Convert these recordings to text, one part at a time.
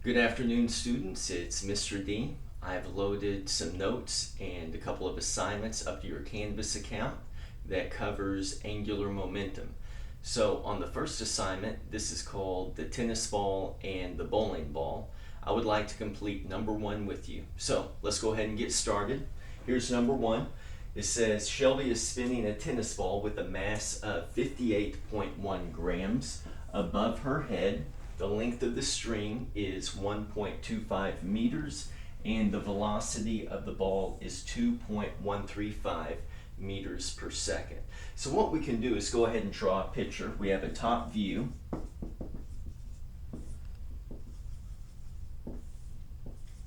Good afternoon, students. It's Mr. D. I've loaded some notes and a couple of assignments up to your Canvas account that covers angular momentum. So on the first assignment, this is called the tennis ball and the bowling ball. I would like to complete number one with you. So let's go ahead and get started. Here's number one. It says Shelby is spinning a tennis ball with a mass of 58.1 grams above her head. The length of the string is 1.25 meters and the velocity of the ball is 2.135 meters per second. So what we can do is go ahead and draw a picture. We have a top view.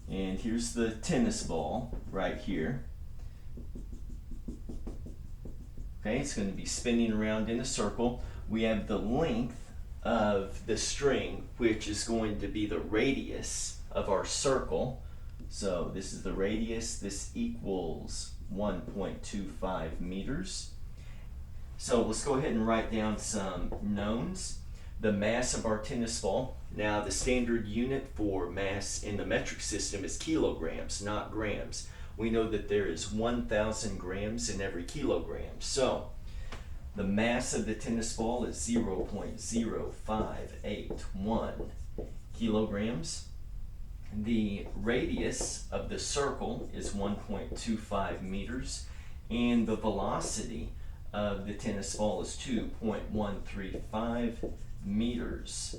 And here's the tennis ball right here. Okay, it's going to be spinning around in a circle. We have the length of the string, which is going to be the radius of our circle. So this is the radius. This equals 1.25 meters. So let's go ahead and write down some knowns. The mass of our tennis ball. Now the standard unit for mass in the metric system is kilograms, not grams. We know that there is 1,000 grams in every kilogram. So the mass of the tennis ball is 0.0581 kilograms. The radius of the circle is 1.25 meters. And the velocity of the tennis ball is 2.135 meters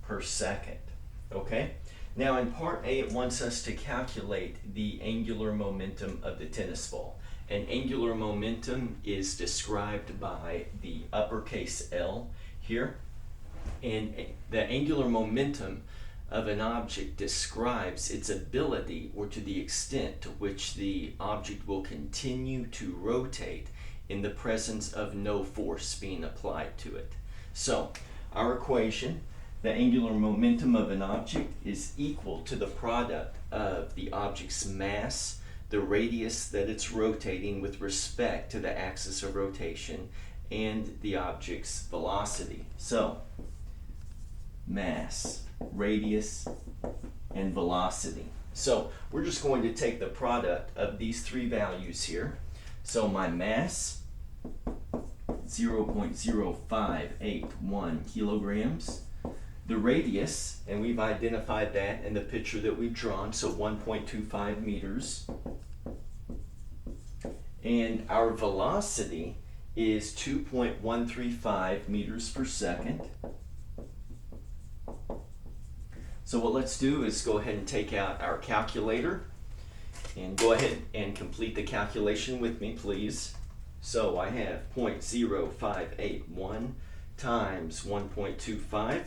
per second. Okay? Now in part A, it wants us to calculate the angular momentum of the tennis ball. And angular momentum is described by the uppercase L here. And the angular momentum of an object describes its ability or to the extent to which the object will continue to rotate in the presence of no force being applied to it. So our equation, the angular momentum of an object is equal to the product of the object's mass, the radius that it's rotating with respect to the axis of rotation, and the object's velocity. So, mass, radius, and velocity. So, we're just going to take the product of these three values here. So, my mass, 0.0581 kilograms. The radius, and we've identified that in the picture that we've drawn, so 1.25 meters. And our velocity is 2.135 meters per second. So what let's do is go ahead and take out our calculator and go ahead and complete the calculation with me, please. So I have 0.0581 times 1.25.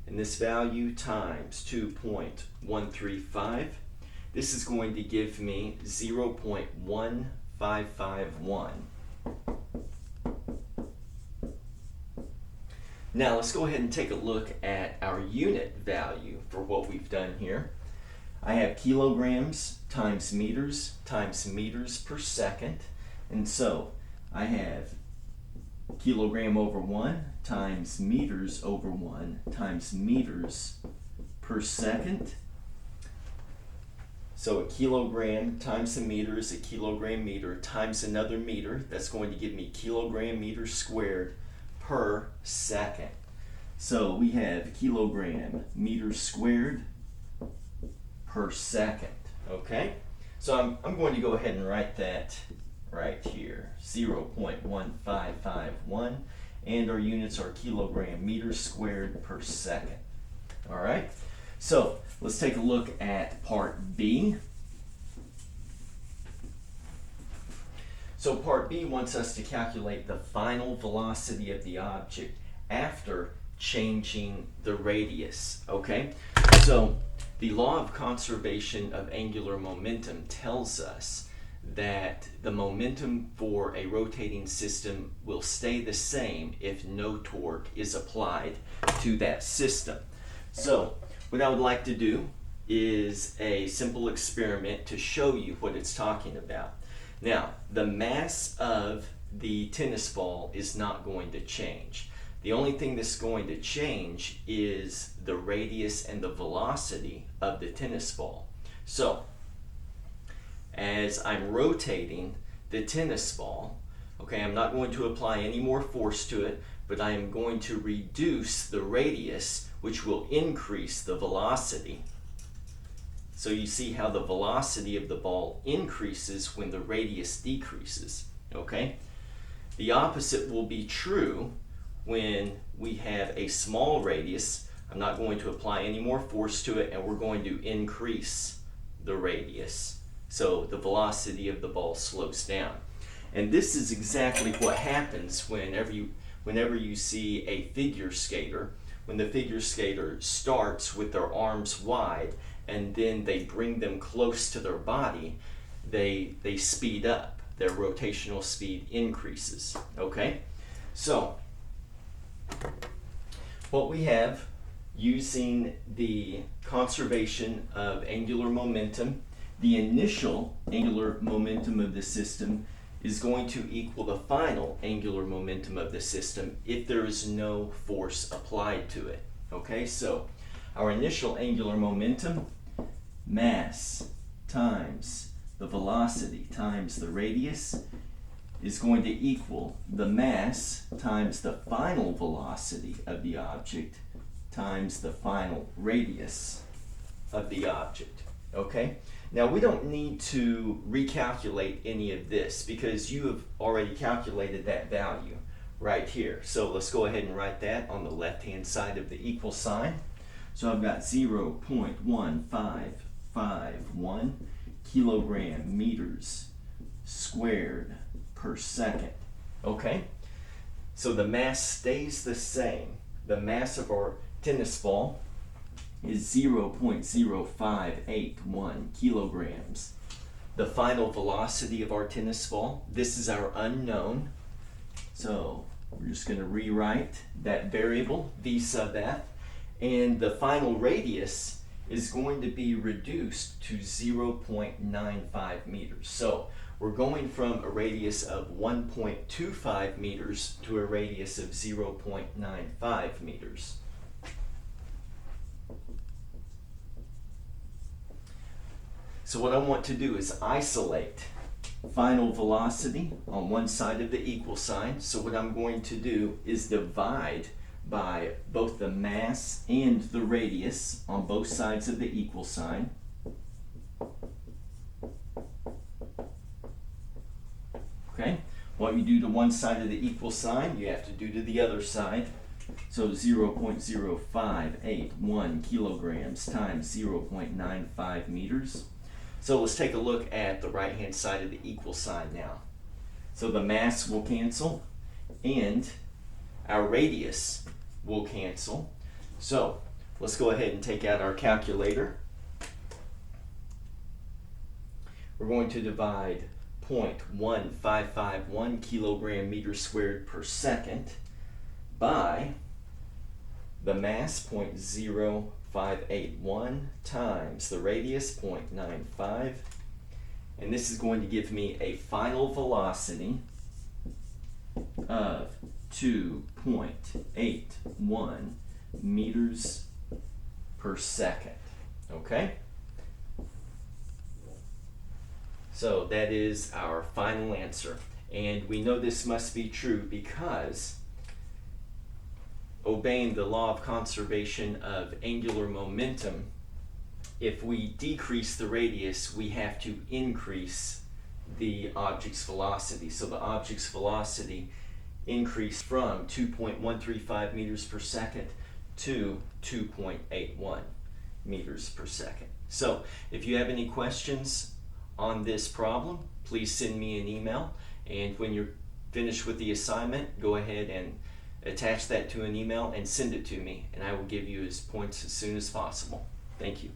And this value times 2.135, this is going to give me 0.1551. Now let's go ahead and take a look at our unit value for what we've done here. I have kilograms times meters per second. And so I have kilogram over 1 times meters over 1 times meters per second. So a kilogram times a meter is a kilogram meter times another meter. That's going to give me kilogram meters squared per second. So we have kilogram meters squared per second. Okay? So I'm going to go ahead and write that right here, 0.1551, and our units are kilogram meters squared per second. All right, so let's take a look at part B. So part B wants us to calculate the final velocity of the object after changing the radius. Okay, so the law of conservation of angular momentum tells us that the momentum for a rotating system will stay the same if no torque is applied to that system. So what I would like to do is a simple experiment to show you what it's talking about. Now, the mass of the tennis ball is not going to change. The only thing that's going to change is the radius and the velocity of the tennis ball. So, as I'm rotating the tennis ball, okay, I'm not going to apply any more force to it, but I am going to reduce the radius, which will increase the velocity. So you see how the velocity of the ball increases when the radius decreases, okay? The opposite will be true when we have a small radius. I'm not going to apply any more force to it, and we're going to increase the radius. So the velocity of the ball slows down. And this is exactly what happens whenever you see a figure skater. When the figure skater starts with their arms wide and then they bring them close to their body, they speed up. Their rotational speed increases, okay? So, what we have using the conservation of angular momentum, the initial angular momentum of the system is going to equal the final angular momentum of the system if there is no force applied to it. Okay, so our initial angular momentum, mass times the velocity times the radius, is going to equal the mass times the final velocity of the object times the final radius of the object. Okay? Now we don't need to recalculate any of this because you have already calculated that value right here. So let's go ahead and write that on the left-hand side of the equal sign. So I've got 0.1551 kilogram meters squared per second. Okay? So the mass stays the same. The mass of our tennis ball is 0.0581 kilograms. The final velocity of our tennis ball, this is our unknown. So we're just going to rewrite that variable, v sub f, and the final radius is going to be reduced to 0.95 meters. So we're going from a radius of 1.25 meters to a radius of 0.95 meters. So what I want to do is isolate final velocity on one side of the equal sign. So what I'm going to do is divide by both the mass and the radius on both sides of the equal sign. Okay, what you do to one side of the equal sign, you have to do to the other side. So 0.0581 kilograms times 0.95 meters. So let's take a look at the right-hand side of the equal sign now. So the mass will cancel and our radius will cancel. So let's go ahead and take out our calculator. We're going to divide 0.1551 kilogram meters squared per second by the mass 0.0581 times the radius 0.95, and this is going to give me a final velocity of 2.81 meters per second. Okay? So that is our final answer. And we know this must be true because obeying the law of conservation of angular momentum, if we decrease the radius, we have to increase the object's velocity. So the object's velocity increased from 2.135 meters per second to 2.81 meters per second. So if you have any questions on this problem, please send me an email, and when you're finished with the assignment, go ahead and attach that to an email and send it to me, and I will give you his points as soon as possible. Thank you.